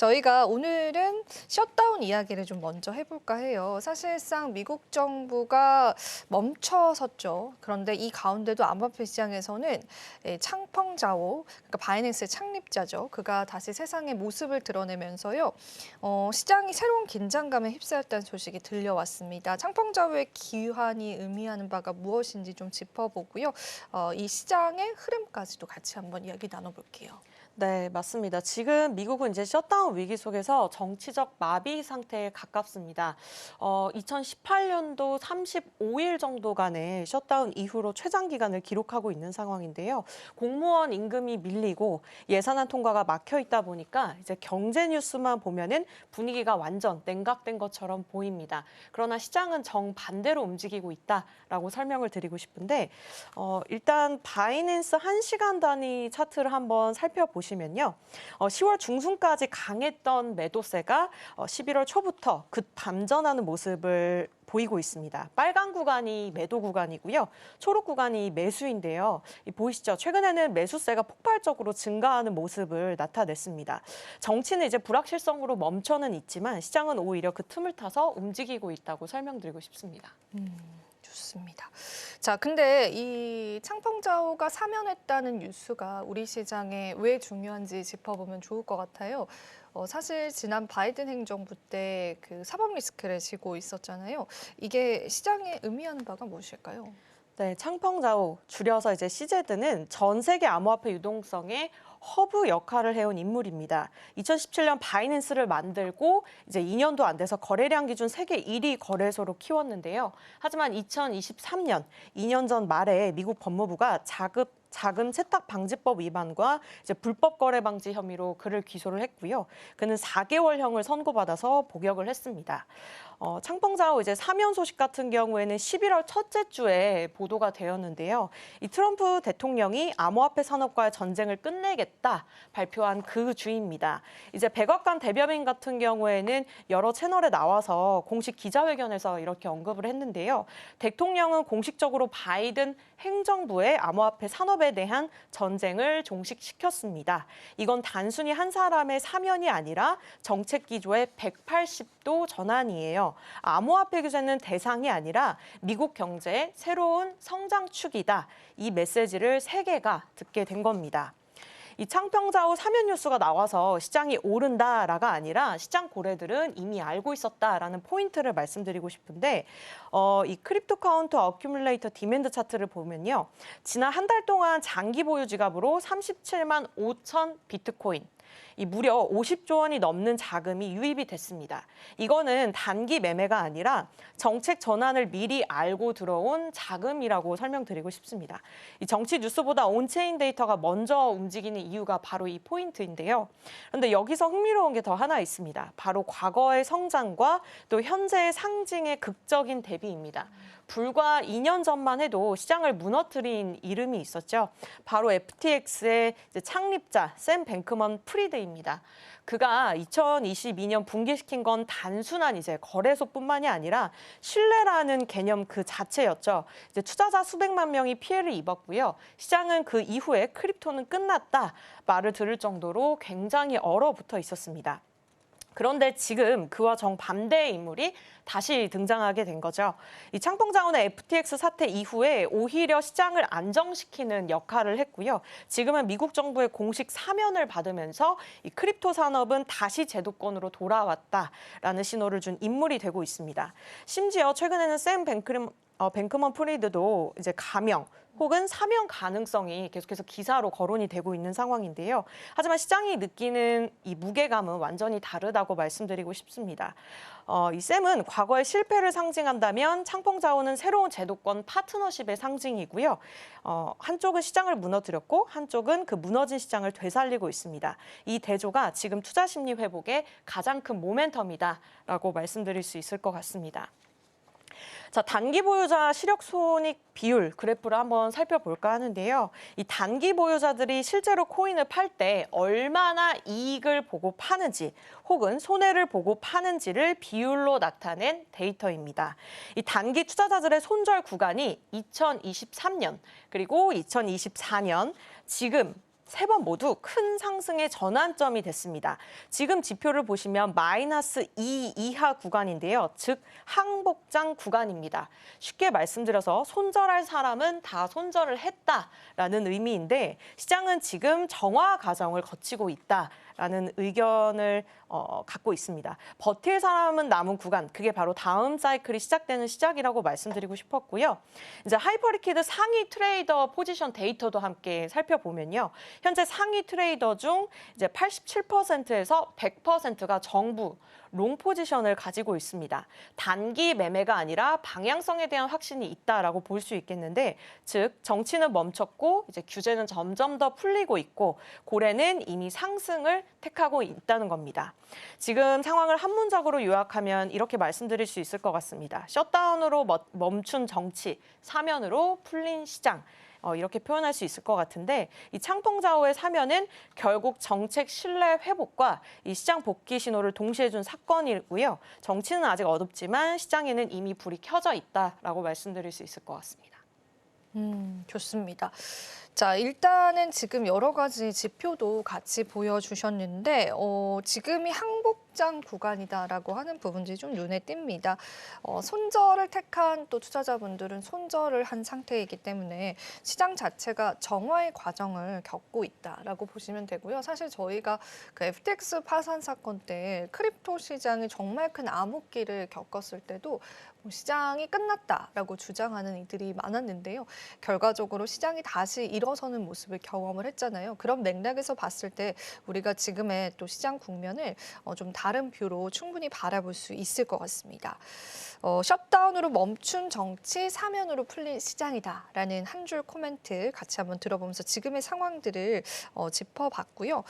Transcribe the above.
저희가 오늘은 셧다운 이야기를 좀 먼저 해볼까 해요. 사실상 미국 정부가 멈춰섰죠. 그런데 이 가운데도 암호화폐 시장에서는 창펑자오, 그러니까 바이낸스의 창립자죠. 그가 다시 세상의 모습을 드러내면서요. 시장이 새로운 긴장감에 휩싸였다는 소식이 들려왔습니다. 창펑자오의 기환이 의미하는 바가 무엇인지 좀 짚어보고요. 이 시장의 흐름까지도 같이 한번 이야기 나눠볼게요. 네, 맞습니다. 지금 미국은 이제 셧다운 위기 속에서 정치적 마비 상태에 가깝습니다. 2018년도 35일 정도간의 셧다운 이후로 최장 기간을 기록하고 있는 상황인데요. 공무원 임금이 밀리고 예산안 통과가 막혀 있다 보니까 이제 경제 뉴스만 보면은 분위기가 완전 냉각된 것처럼 보입니다. 그러나 시장은 정반대로 움직이고 있다라고 설명을 드리고 싶은데 일단 바이낸스 1시간 단위 차트를 한번 살펴보시면요. 10월 중순까지 강했던 매도세가 11월 초부터 급 반전하는 모습을 보이고 있습니다. 빨간 구간이 매도 구간이고요. 초록 구간이 매수인데요. 보이시죠? 최근에는 매수세가 폭발적으로 증가하는 모습을 나타냈습니다. 정치는 이제 불확실성으로 멈춰는 있지만 시장은 오히려 그 틈을 타서 움직이고 있다고 설명드리고 싶습니다. 좋습니다. 자, 근데 이 창펑자오가 사면했다는 뉴스가 우리 시장에 왜 중요한지 짚어보면 좋을 것 같아요. 사실 지난 바이든 행정부 때 그 사법 리스크를 지고 있었잖아요. 이게 시장에 의미하는 바가 무엇일까요? 네, 창펑자오, 줄여서 이제 시제드는 전 세계 암호화폐 유동성의 허브 역할을 해온 인물입니다. 2017년 바이낸스를 만들고 이제 2년도 안 돼서 거래량 기준 세계 1위 거래소로 키웠는데요. 하지만 2023년, 2년 전 말에 미국 법무부가 자금 세탁 방지법 위반과 이제 불법 거래 방지 혐의로 그를 기소를 했고요. 그는 4개월형을 선고받아서 복역을 했습니다. 창펑자오 이제 사면 소식 같은 경우에는 11월 첫째 주에 보도가 되었는데요. 이 트럼프 대통령이 암호화폐 산업과의 전쟁을 끝내겠다 발표한 그 주입니다. 이제 백악관 대변인 같은 경우에는 여러 채널에 나와서 공식 기자회견에서 이렇게 언급을 했는데요. 대통령은 공식적으로 바이든 행정부의 암호화폐 산업에 대한 전쟁을 종식시켰습니다. 이건 단순히 한 사람의 사면이 아니라 정책 기조의 180도 전환이에요. 암호화폐 규제는 대상이 아니라 미국 경제의 새로운 성장축이다. 이 메시지를 세계가 듣게 된 겁니다. 이 창펑자오 사면 뉴스가 나와서 시장이 오른다라가 아니라 시장 고래들은 이미 알고 있었다라는 포인트를 말씀드리고 싶은데 이 크립토 카운트 어큐뮬레이터 디맨드 차트를 보면요. 지난 한 달 동안 장기 보유 지갑으로 37만 5천 비트코인, 이 무려 50조 원이 넘는 자금이 유입이 됐습니다. 이거는 단기 매매가 아니라 정책 전환을 미리 알고 들어온 자금이라고 설명드리고 싶습니다. 이 정치 뉴스보다 온체인 데이터가 먼저 움직이는 이유가 바로 이 포인트인데요. 그런데 여기서 흥미로운 게 더 하나 있습니다. 바로 과거의 성장과 또 현재의 상징의 극적인 대비입니다. 불과 2년 전만 해도 시장을 무너뜨린 이름이 있었죠. 바로 FTX의 창립자 샘 뱅크먼 프리드입니다. 그가 2022년 붕괴시킨 건 단순한 이제 거래소뿐만이 아니라 신뢰라는 개념 그 자체였죠. 이제 투자자 수백만 명이 피해를 입었고요. 시장은 그 이후에 크립토는 끝났다 말을 들을 정도로 굉장히 얼어붙어 있었습니다. 그런데 지금 그와 정반대의 인물이 다시 등장하게 된 거죠. 이 창펑자오는 FTX 사태 이후에 오히려 시장을 안정시키는 역할을 했고요. 지금은 미국 정부의 공식 사면을 받으면서 이 크립토 산업은 다시 제도권으로 돌아왔다라는 신호를 준 인물이 되고 있습니다. 심지어 최근에는 샘 뱅크먼 프리드도 이제 가명 혹은 사면 가능성이 계속해서 기사로 거론이 되고 있는 상황인데요. 하지만 시장이 느끼는 이 무게감은 완전히 다르다고 말씀드리고 싶습니다. 이 샘은 과거의 실패를 상징한다면 창펑자오는 새로운 제도권 파트너십의 상징이고요. 한쪽은 시장을 무너뜨렸고 한쪽은 그 무너진 시장을 되살리고 있습니다. 이 대조가 지금 투자 심리 회복의 가장 큰 모멘텀이다라고 말씀드릴 수 있을 것 같습니다. 자, 단기 보유자 시력 손익 비율 그래프를 한번 살펴볼까 하는데요. 이 단기 보유자들이 실제로 코인을 팔 때 얼마나 이익을 보고 파는지 혹은 손해를 보고 파는지를 비율로 나타낸 데이터입니다. 이 단기 투자자들의 손절 구간이 2023년 그리고 2024년 지금 세 번 모두 큰 상승의 전환점이 됐습니다. 지금 지표를 보시면 마이너스 2 이하 구간인데요. 즉 항복장 구간입니다. 쉽게 말씀드려서 손절할 사람은 다 손절을 했다라는 의미인데 시장은 지금 정화 과정을 거치고 있다라는 의견을 갖고 있습니다. 버틸 사람은 남은 구간, 그게 바로 다음 사이클이 시작되는 시작이라고 말씀드리고 싶었고요. 이제 하이퍼리퀴드 상위 트레이더 포지션 데이터도 함께 살펴보면요. 현재 상위 트레이더 중 이제 87%에서 100%가 정부 롱 포지션을 가지고 있습니다. 단기 매매가 아니라 방향성에 대한 확신이 있다라고 볼 수 있겠는데, 즉 정치는 멈췄고 이제 규제는 점점 더 풀리고 있고 고래는 이미 상승을 택하고 있다는 겁니다. 지금 상황을 한문적으로 요약하면 이렇게 말씀드릴 수 있을 것 같습니다. 셧다운으로 멈춘 정치, 사면으로 풀린 시장. 이렇게 표현할 수 있을 것 같은데 이 창펑자오의 사면은 결국 정책 신뢰 회복과 이 시장 복귀 신호를 동시에 준 사건이고요. 정치는 아직 어둡지만 시장에는 이미 불이 켜져 있다라고 말씀드릴 수 있을 것 같습니다. 좋습니다. 자, 일단은 지금 여러 가지 지표도 같이 보여주셨는데 지금이 항복장 구간이다라고 하는 부분들이 좀 눈에 띕니다. 손절을 택한 또 투자자분들은 손절을 한 상태이기 때문에 시장 자체가 정화의 과정을 겪고 있다라고 보시면 되고요. 사실 저희가 그 FTX 파산 사건 때 크립토 시장이 정말 큰 암흑기를 겪었을 때도 시장이 끝났다라고 주장하는 이들이 많았는데요. 결과적으로 시장이 다시 일어서는 모습을 경험을 했잖아요. 그런 맥락에서 봤을 때 우리가 지금의 또 시장 국면을 좀 다른 뷰로 충분히 바라볼 수 있을 것 같습니다. 셧다운으로 멈춘 정치, 사면으로 풀린 시장이다라는 한 줄 코멘트 같이 한번 들어보면서 지금의 상황들을 짚어봤고요.